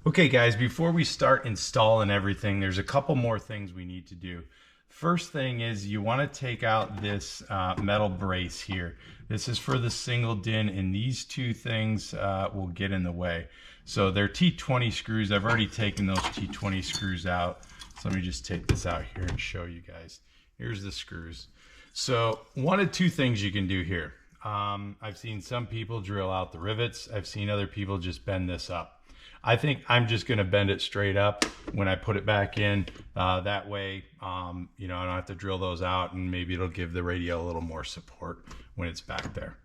Okay guys, before we start installing everything, there's a couple more things we need to do. First thing is you want to take out this metal brace here. This is for the single DIN, and these two things will get in the way. So they're T20 screws. I've already taken those T20 screws out. So let me just take this out here and show you guys. Here's the screws. So one of two things you can do here. I've seen some people drill out the rivets. I've seen other people just bend this up. I think I'm just going to bend it straight up when I put it back in. That way, you know, I don't have to drill those out, and maybe it'll give the radio a little more support when it's back there.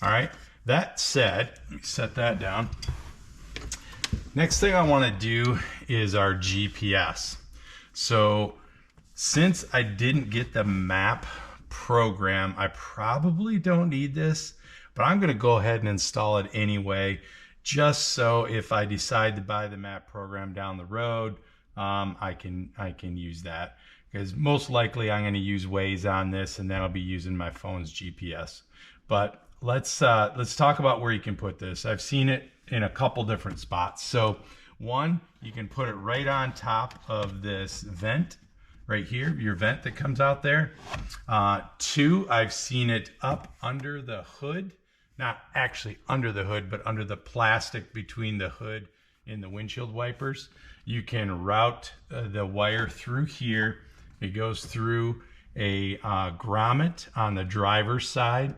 All right. That said, let me set that down. Next thing I want to do is our GPS. So since I didn't get the map program, I probably don't need this, but I'm going to go ahead and install it anyway. Just so if I decide to buy the map program down the road, I can use that, because most likely I'm going to use Waze on this, and then I'll be using my phone's GPS. But let's talk about where you can put this. I've seen it in a couple different spots. So one, you can put it right on top of this vent right here, your vent that comes out there. Two, I've seen it up under the hood. Not actually under the hood, but under the plastic between the hood and the windshield wipers. You can route the wire through here. It goes through a grommet on the driver's side,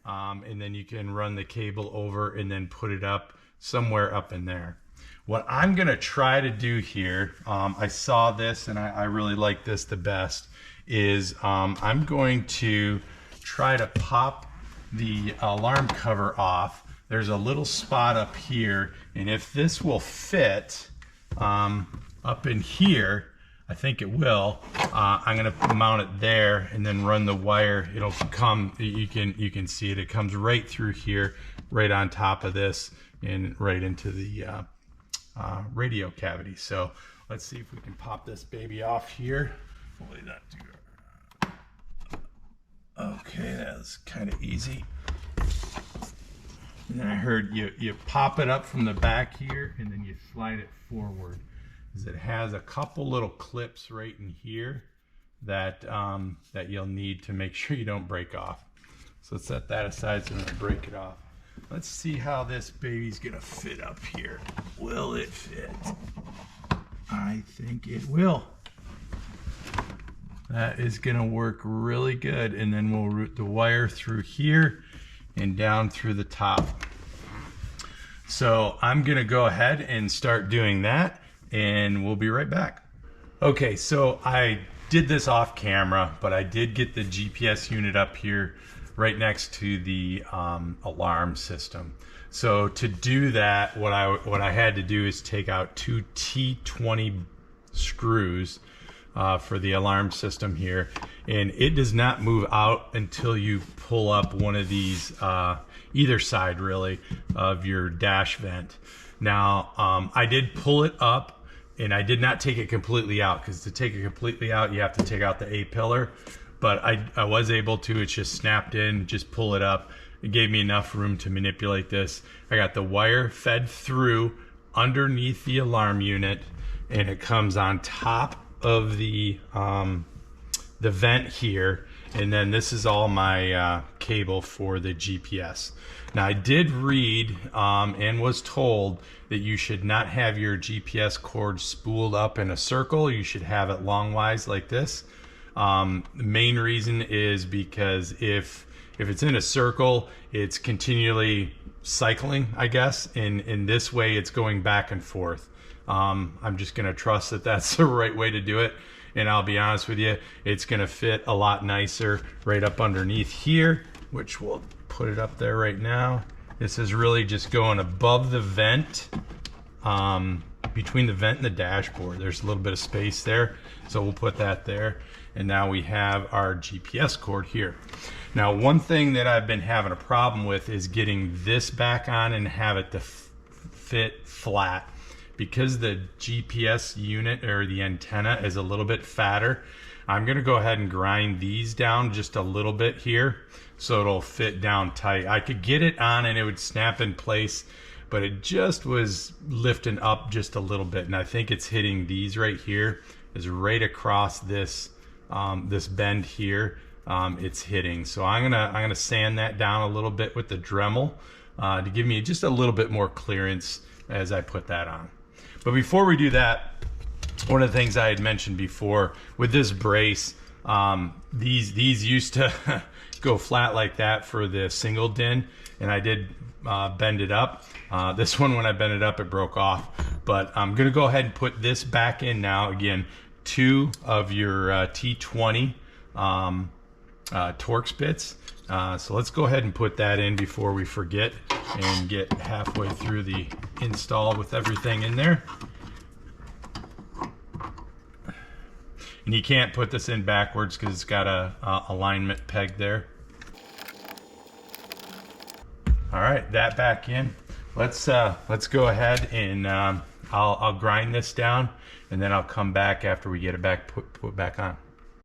and then you can run the cable over and then put it up somewhere up in there. What I'm going to try to do here, I saw this and I really like this the best, is I'm going to try to pop the alarm cover off. There's a little spot up here, and if this will fit up in here, I think it will. I'm gonna mount it there and then run the wire. It'll come, you can see it. It comes right through here, right on top of this, and right into the radio cavity. So let's see if we can pop this baby off here. Hopefully not too. Okay, that's kind of easy. And then I heard you pop it up from the back here, and then you slide it forward. Because it has a couple little clips right in here that that you'll need to make sure you don't break off. So let's set that aside so we don't break it off. Let's see how this baby's gonna fit up here. Will it fit? I think it will. That is going to work really good, and then we'll route the wire through here and down through the top. So I'm going to go ahead and start doing that, and we'll be right back. Okay, so I did this off camera, but I did get the GPS unit up here right next to the alarm system. So to do that, what I had to do is take out two T20 screws for the alarm system here, and it does not move out until you pull up one of these, either side really, of your dash vent. Now I did pull it up, and I did not take it completely out, because to take it completely out you have to take out the A-pillar, but I was able to. It's just snapped in. Just pull it up. It gave me enough room to manipulate this. I got the wire fed through underneath the alarm unit, and it comes on top of the vent here, and then this is all my cable for the GPS. Now I did read and was told that you should not have your GPS cord spooled up in a circle. You should have it longwise like this. The main reason is because if it's in a circle, it's continually cycling, I guess, and in this way it's going back and forth. I'm just going to trust that that's the right way to do it. And I'll be honest with you, it's going to fit a lot nicer right up underneath here, which we'll put it up there right now. This is really just going above the vent, between the vent and the dashboard. There's a little bit of space there, so we'll put that there. And now we have our GPS cord here. Now, one thing that I've been having a problem with is getting this back on and have it to fit flat. Because the GPS unit or the antenna is a little bit fatter, I'm going to go ahead and grind these down just a little bit here so it'll fit down tight. I could get it on and it would snap in place, but it just was lifting up just a little bit, and I think it's hitting these right here, is right across this this bend here. It's hitting, so I'm gonna sand that down a little bit with the Dremel to give me just a little bit more clearance as I put that on. But before we do that, one of the things I had mentioned before with this brace, these used to go flat like that for the single din, and I did bend it up. This one, when I bent it up, it broke off. But I'm gonna go ahead and put this back in now. Again, 2 of your T20 Torx bits. So let's go ahead and put that in before we forget and get halfway through the install with everything in there. And you can't put this in backwards because it's got a alignment peg there. All right, that back in. Let's go ahead and I'll grind this down, and then I'll come back after we get it back put back on.